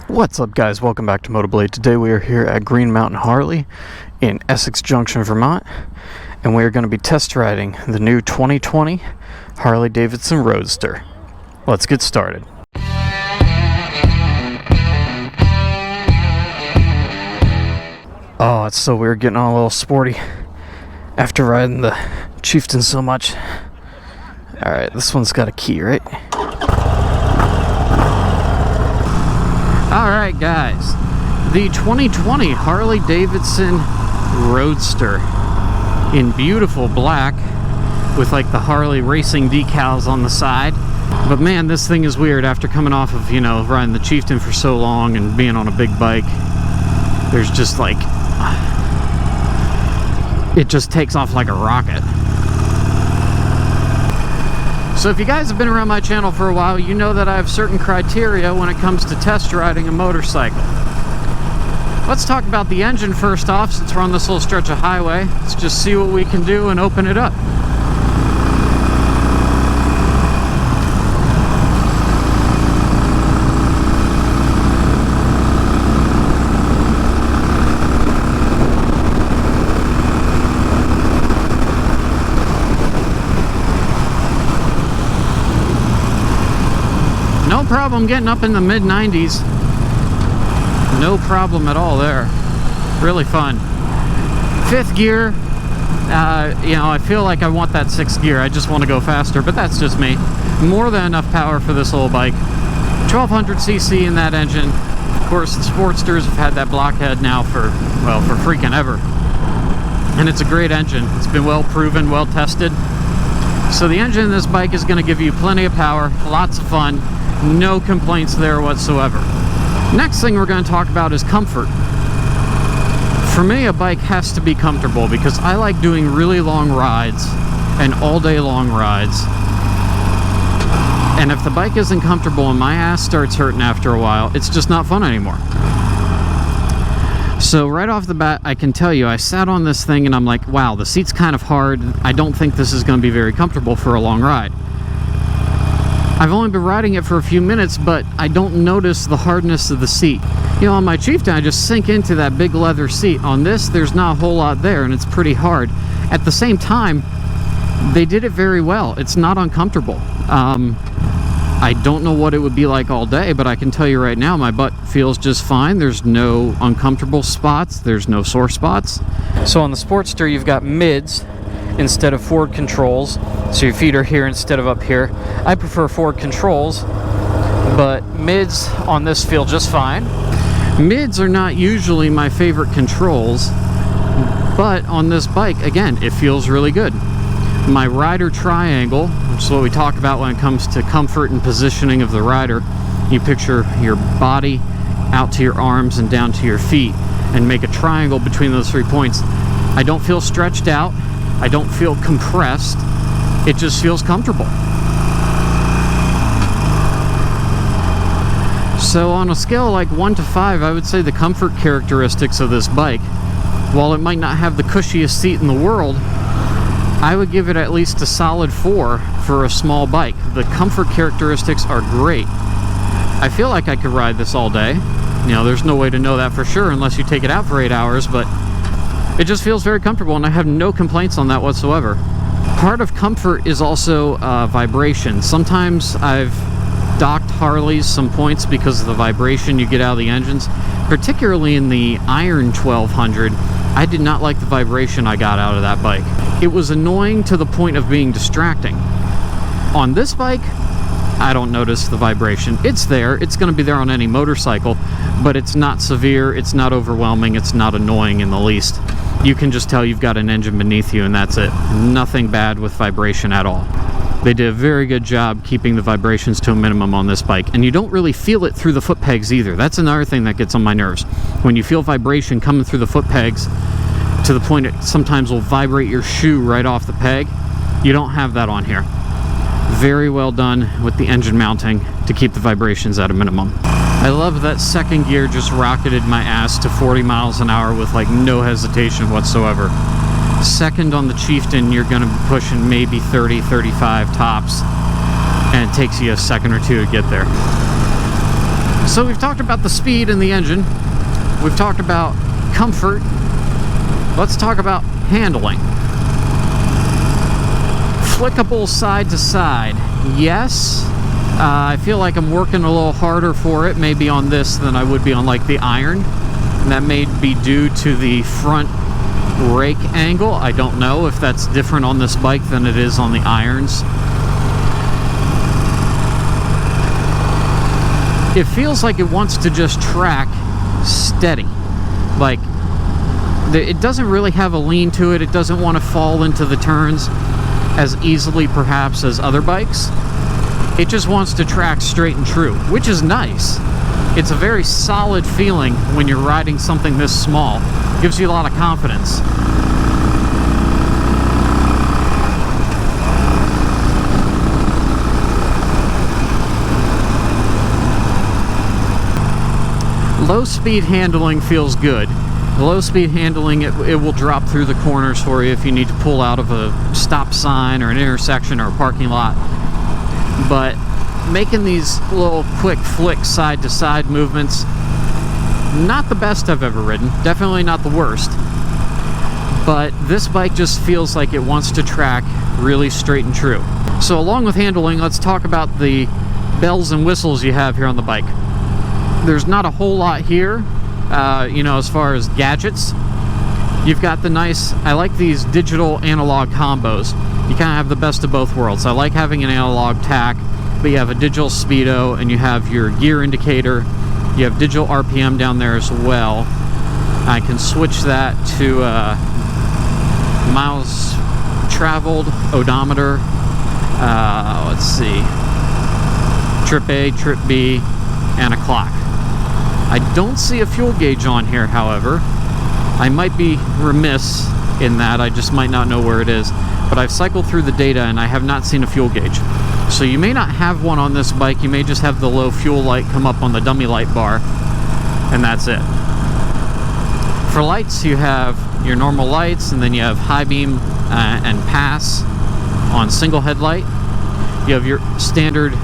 What's up, guys? Welcome back to MOTOBLADE. Today we are here at Green Mountain Harley in Essex Junction, Vermont, and we are going to be test riding the new 2020 Harley Davidson Roadster. Let's get started. Oh, it's so weird getting all a little sporty after riding the Chieftain so much. Alright, this one's got a key, right? Alright, guys, the 2020 Harley Davidson Roadster in beautiful black with like the Harley racing decals on the side. But man, this thing is weird after coming off of, riding the Chieftain for so long and being on a big bike. There's just like, it just takes off like a rocket. So if you guys have been around my channel for a while, you know that I have certain criteria when it comes to test riding a motorcycle. Let's talk about the engine first off, since we're on this little stretch of highway. Let's just see what we can do and open it up. No problem getting up in the mid-90s. No problem at all there. Really fun. Fifth gear, I feel like I want that sixth gear. I just want to go faster, but that's just me. More than enough power for this little bike. 1200cc in that engine. Of course, the Sportsters have had that blockhead now for freaking ever. And it's a great engine. It's been well proven, well tested. So the engine in this bike is going to give you plenty of power, lots of fun. No complaints there whatsoever. Next thing we're going to talk about is comfort. For me, a bike has to be comfortable because I like doing really long rides and all day long rides. And if the bike isn't comfortable and my ass starts hurting after a while, it's just not fun anymore. So right off the bat, I can tell you, I sat on this thing and I'm like, wow, the seat's kind of hard. I don't think this is going to be very comfortable for a long ride. I've only been riding it for a few minutes, but I don't notice the hardness of the seat. On my Chieftain, I just sink into that big leather seat. On this, there's not a whole lot there, and it's pretty hard. At the same time, they did it very well. It's not uncomfortable. I don't know what it would be like all day, but I can tell you right now, my butt feels just fine. There's no uncomfortable spots. There's no sore spots. So on the Sportster, you've got mids instead of forward controls, so your feet are here instead of up here. I prefer forward controls, but mids on this feel just fine. Mids are not usually my favorite controls, but on this bike, again, it feels really good. My rider triangle, which is what we talk about when it comes to comfort and positioning of the rider. You picture your body out to your arms and down to your feet and make a triangle between those 3 points. I don't feel stretched out. I don't feel compressed. It just feels comfortable. So on a scale like 1 to 5, I would say the comfort characteristics of this bike, while it might not have the cushiest seat in the world, I would give it at least a solid 4 for a small bike. The comfort characteristics are great. I feel like I could ride this all day. There's no way to know that for sure unless you take it out for 8 hours, but it just feels very comfortable, and I have no complaints on that whatsoever. Part of comfort is also vibration. Sometimes I've docked Harleys some points because of the vibration you get out of the engines. Particularly in the Iron 1200, I did not like the vibration I got out of that bike. It was annoying to the point of being distracting. On this bike, I don't notice the vibration. It's there. It's going to be there on any motorcycle, but it's not severe. It's not overwhelming. It's not annoying in the least. You can just tell you've got an engine beneath you, and that's it. Nothing bad with vibration at all. They did a very good job keeping the vibrations to a minimum on this bike, and you don't really feel it through the foot pegs either. That's another thing that gets on my nerves. When you feel vibration coming through the foot pegs to the point it sometimes will vibrate your shoe right off the peg, you don't have that on here. Very well done with the engine mounting to keep the vibrations at a minimum. I love that second gear just rocketed my ass to 40 miles an hour with like no hesitation whatsoever. Second on the Chieftain, you're going to be pushing maybe 30, 35 tops, and it takes you a second or two to get there. So we've talked about the speed and the engine. We've talked about comfort. Let's talk about handling. Flickable side to side. Yes. I feel like I'm working a little harder for it, maybe on this than I would be on like the Iron. And that may be due to the front rake angle. I don't know if that's different on this bike than it is on the Irons. It feels like it wants to just track steady. Like, it doesn't really have a lean to it. It doesn't want to fall into the turns as easily perhaps as other bikes. It just wants to track straight and true, which is nice. It's a very solid feeling when you're riding something this small. Gives you a lot of confidence. Low speed handling feels good. Low speed handling, it will drop through the corners for you if you need to pull out of a stop sign or an intersection or a parking lot. But making these little quick flick side to side movements, not the best I've ever ridden. Definitely not the worst. But this bike just feels like it wants to track really straight and true. So along with handling, let's talk about the bells and whistles you have here on the bike. There's not a whole lot here, you know, as far as gadgets. You've got the nice, I like these digital analog combos. You kind of have the best of both worlds. I like having an analog tack, but you have a digital speedo and you have your gear indicator. You have digital RPM down there as well. I can switch that to miles traveled, odometer, let's see, trip A, trip B, and a clock. I don't see a fuel gauge on here, however. I might be remiss in that. I just might not know where it is. But I've cycled through the data and I have not seen a fuel gauge. So you may not have one on this bike. You may just have the low fuel light come up on the dummy light bar, and that's it. For lights, you have your normal lights, and then you have high beam and pass on single headlight. You have your standard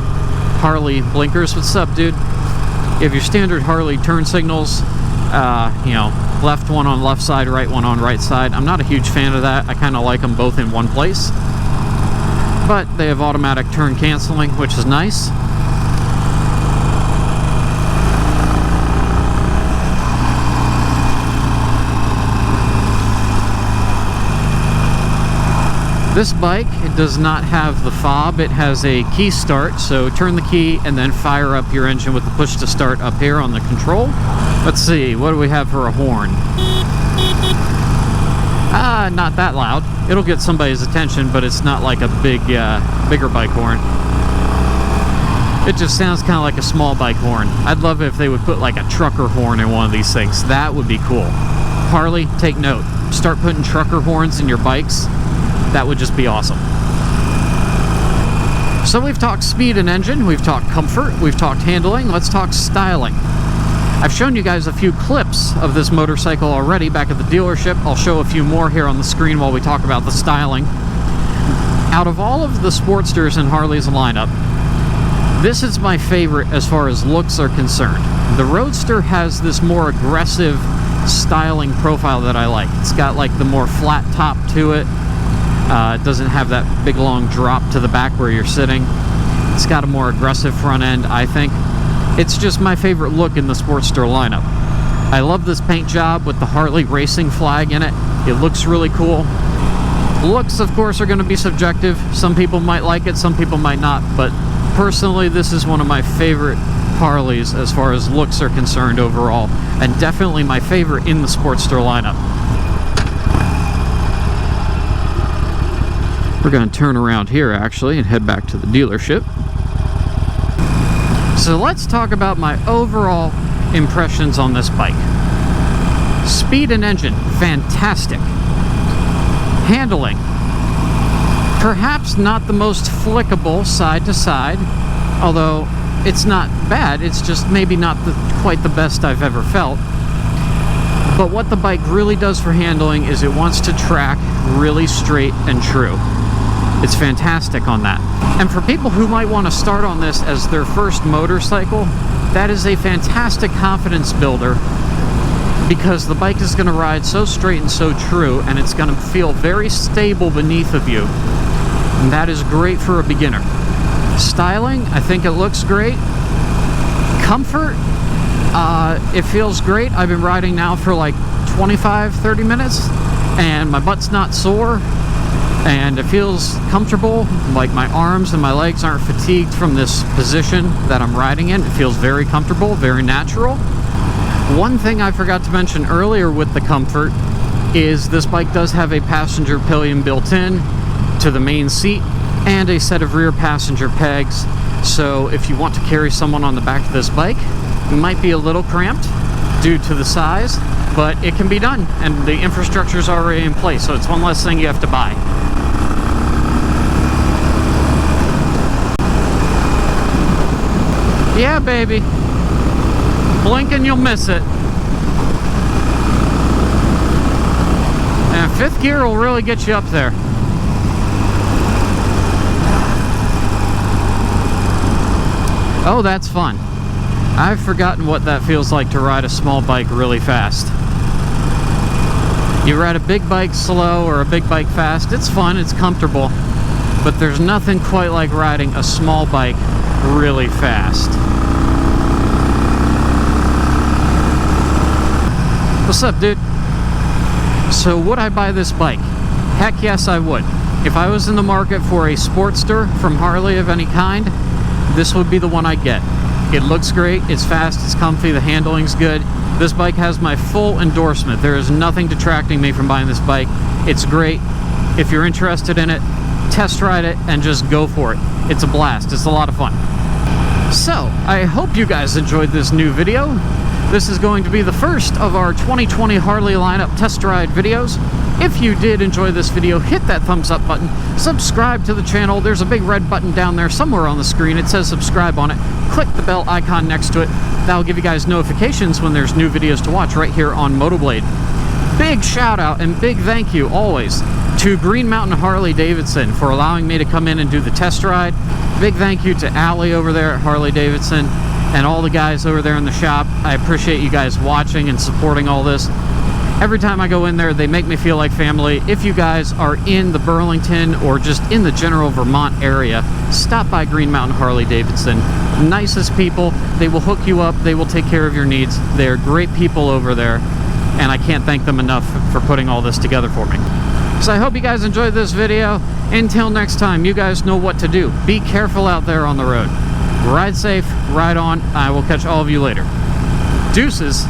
Harley blinkers. What's up, dude? You have your standard Harley turn signals, you know, left one on left side, right one on right side. I'm not a huge fan of that. I kind of like them both in one place. But they have automatic turn canceling, which is nice. This bike, it does not have the fob. It has a key start, so turn the key and then fire up your engine with the push to start up here on the control. Let's see, what do we have for a horn? Not that loud. It'll get somebody's attention, but it's not like a big, bigger bike horn. It just sounds kind of like a small bike horn. I'd love it if they would put like a trucker horn in one of these things. That would be cool. Harley, take note. Start putting trucker horns in your bikes. That would just be awesome. So we've talked speed and engine, we've talked comfort, we've talked handling, let's talk styling. I've shown you guys a few clips of this motorcycle already back at the dealership. I'll show a few more here on the screen while we talk about the styling. Out of all of the Sportsters in Harley's lineup, this is my favorite as far as looks are concerned. The Roadster has this more aggressive styling profile that I like. It's got like the more flat top to it. It doesn't have that big long drop to the back where you're sitting. It's got a more aggressive front end, I think. It's just my favorite look in the Sportster lineup. I love this paint job with the Harley racing flag in it. It looks really cool. Looks, of course, are going to be subjective. Some people might like it, some people might not, but personally, this is one of my favorite Harleys as far as looks are concerned overall, and definitely my favorite in the Sportster lineup. We're going to turn around here actually and head back to the dealership. So let's talk about my overall impressions on this bike. Speed and engine, fantastic. Handling, perhaps not the most flickable side to side, although it's not bad, it's just maybe not quite the best I've ever felt. But what the bike really does for handling is it wants to track really straight and true. It's fantastic on that. And for people who might want to start on this as their first motorcycle, that is a fantastic confidence builder, because the bike is going to ride so straight and so true, and it's going to feel very stable beneath of you. And that is great for a beginner. Styling, I think it looks great. Comfort, it feels great. I've been riding now for like 25-30 minutes, and my butt's not sore, and it feels comfortable. Like my arms and my legs aren't fatigued from this position that I'm riding in. It feels very comfortable, very natural. One thing I forgot to mention earlier with the comfort is this bike does have a passenger pillion built in to the main seat and a set of rear passenger pegs. So if you want to carry someone on the back of this bike, it might be a little cramped due to the size, but it can be done, and the infrastructure is already in place, so it's one less thing you have to buy. Yeah, baby. Blink and you'll miss it. And fifth gear will really get you up there. Oh, that's fun. I've forgotten what that feels like to ride a small bike really fast. You ride a big bike slow or a big bike fast, it's fun, it's comfortable, but there's nothing quite like riding a small bike really fast. What's up, dude? So would I buy this bike? Heck yes, I would. If I was in the market for a Sportster from Harley of any kind, this would be the one I'd get. It looks great, it's fast, it's comfy, the handling's good. This bike has my full endorsement. There is nothing detracting me from buying this bike. It's great. If you're interested in it, test ride it and just go for it. It's a blast, it's a lot of fun. So, I hope you guys enjoyed this new video. This is going to be the first of our 2020 Harley lineup test ride videos. If you did enjoy this video, hit that thumbs up button, subscribe to the channel. There's a big red button down there somewhere on the screen. It says subscribe on it. Click the bell icon next to it. That'll give you guys notifications when there's new videos to watch right here on MOTOBLADE. Big shout out and big thank you always to Green Mountain Harley Davidson for allowing me to come in and do the test ride. Big thank you to Allie over there at Harley Davidson and all the guys over there in the shop. I appreciate you guys watching and supporting all this. Every time I go in there, they make me feel like family. If you guys are in the Burlington or just in the general Vermont area, stop by Green Mountain Harley Davidson. Nicest people. They will hook you up. They will take care of your needs. They're great people over there, and I can't thank them enough for putting all this together for me. So I hope you guys enjoyed this video. Until next time, you guys know what to do. Be careful out there on the road. Ride safe, ride on. I will catch all of you later. Deuces.